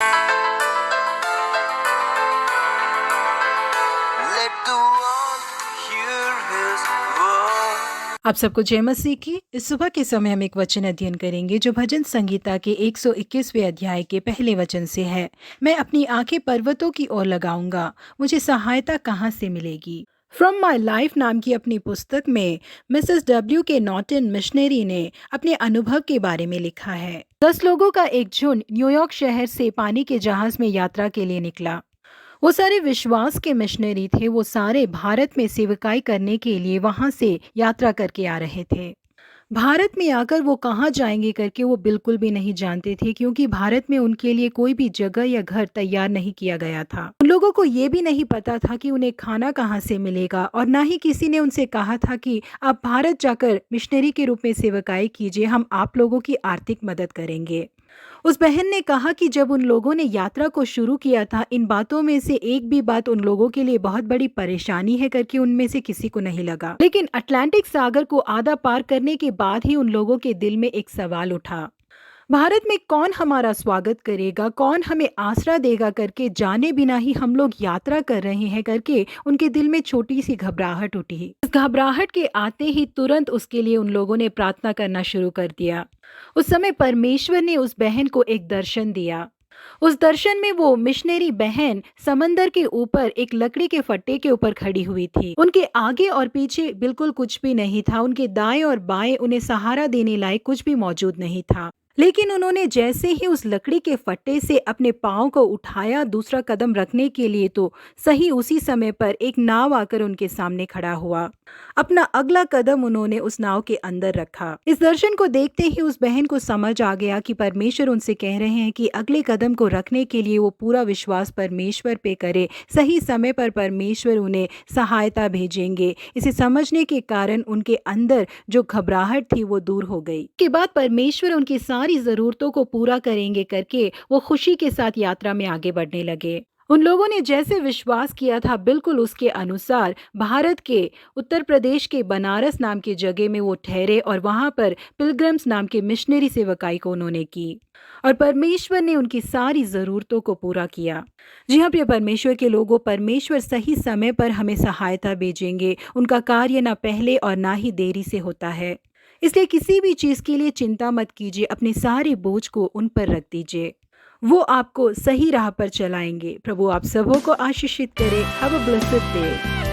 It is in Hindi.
Let the world hear his voice. आप सबको जय मसीह की। इस सुबह के समय हम एक वचन अध्ययन करेंगे जो भजन संगीता के 121वें अध्याय के पहले वचन से है। मैं अपनी आंखें पर्वतों की ओर लगाऊंगा, मुझे सहायता कहाँ से मिलेगी। फ्रॉम माई लाइफ नाम की अपनी पुस्तक में मिसेस डब्ल्यू के नॉर्टन मिशनरी ने अपने अनुभव के बारे में लिखा है। 10 लोगों का एक झुंड न्यूयॉर्क शहर से पानी के जहाज में यात्रा के लिए निकला। वो सारे विश्वास के मिशनरी थे। वो सारे भारत में सेवकाई करने के लिए वहां से यात्रा करके आ रहे थे। भारत में आकर वो कहाँ जाएंगे करके वो बिल्कुल भी नहीं जानते थे, क्योंकि भारत में उनके लिए कोई भी जगह या घर तैयार नहीं किया गया था। उन लोगों को ये भी नहीं पता था कि उन्हें खाना कहाँ से मिलेगा, और ना ही किसी ने उनसे कहा था कि आप भारत जाकर मिशनरी के रूप में सेवकाई कीजिए, हम आप लोगों की आर्थिक मदद करेंगे। उस बहन ने कहा कि जब उन लोगों ने यात्रा को शुरू किया था, इन बातों में से एक भी बात उन लोगों के लिए बहुत बड़ी परेशानी है करके उनमें से किसी को नहीं लगा। लेकिन अटलांटिक सागर को आधा पार करने के बाद ही उन लोगों के दिल में एक सवाल उठा, भारत में कौन हमारा स्वागत करेगा, कौन हमें आसरा देगा करके जाने बिना ही हम लोग यात्रा कर रहे हैं करके उनके दिल में छोटी सी घबराहट उठी। इस घबराहट के आते ही तुरंत उसके लिए उन लोगों ने प्रार्थना करना शुरू कर दिया। उस समय परमेश्वर ने उस बहन को एक दर्शन दिया। उस दर्शन में वो मिशनरी बहन समंदर के ऊपर एक लकड़ी के फट्टे के ऊपर खड़ी हुई थी। उनके आगे और पीछे बिल्कुल कुछ भी नहीं था। उनके दाएं और बाएं उन्हें सहारा देने लायक कुछ भी मौजूद नहीं था। लेकिन उन्होंने जैसे ही उस लकड़ी के फट्टे से अपने पाँव को उठाया दूसरा कदम रखने के लिए, तो सही उसी समय पर एक नाव आकर उनके सामने खड़ा हुआ। अपना अगला कदम उन्होंने उस नाव के अंदर रखा। इस दर्शन को देखते ही उस बहन को समझ आ गया कि परमेश्वर उनसे कह रहे हैं कि अगले कदम को रखने के लिए वो पूरा विश्वास परमेश्वर पे करे। सही समय पर परमेश्वर उन्हें सहायता भेजेंगे। इसे समझने के कारण उनके अंदर जो घबराहट थी वो दूर हो गई। के बाद परमेश्वर उनकी सारी जरूरतों को पूरा करेंगे करके वो खुशी के साथ यात्रा में आगे बढ़ने लगे। उन लोगों ने जैसे विश्वास किया था बिल्कुल उसके अनुसार भारत के उत्तर प्रदेश के बनारस नाम की जगह में वो ठहरे, और वहां पर पिलग्रिम्स नाम के मिशनरी सेवकाई को उन्होंने की, और परमेश्वर ने उनकी सारी ज़रूरतों को पूरा किया। जी हाँ प्रिय परमेश्वर के लोगों, परमेश्वर सही समय पर हमें सहायता भेजेंगे। उनका कार्य ना पहले और ना ही देरी से होता है। इसलिए किसी भी चीज़ के लिए चिंता मत कीजिए, अपने सारे बोझ को उन पर रख दीजिए। वो आपको सही राह पर चलाएंगे। प्रभु आप सबों को आशीषित करे। Have a blessed day.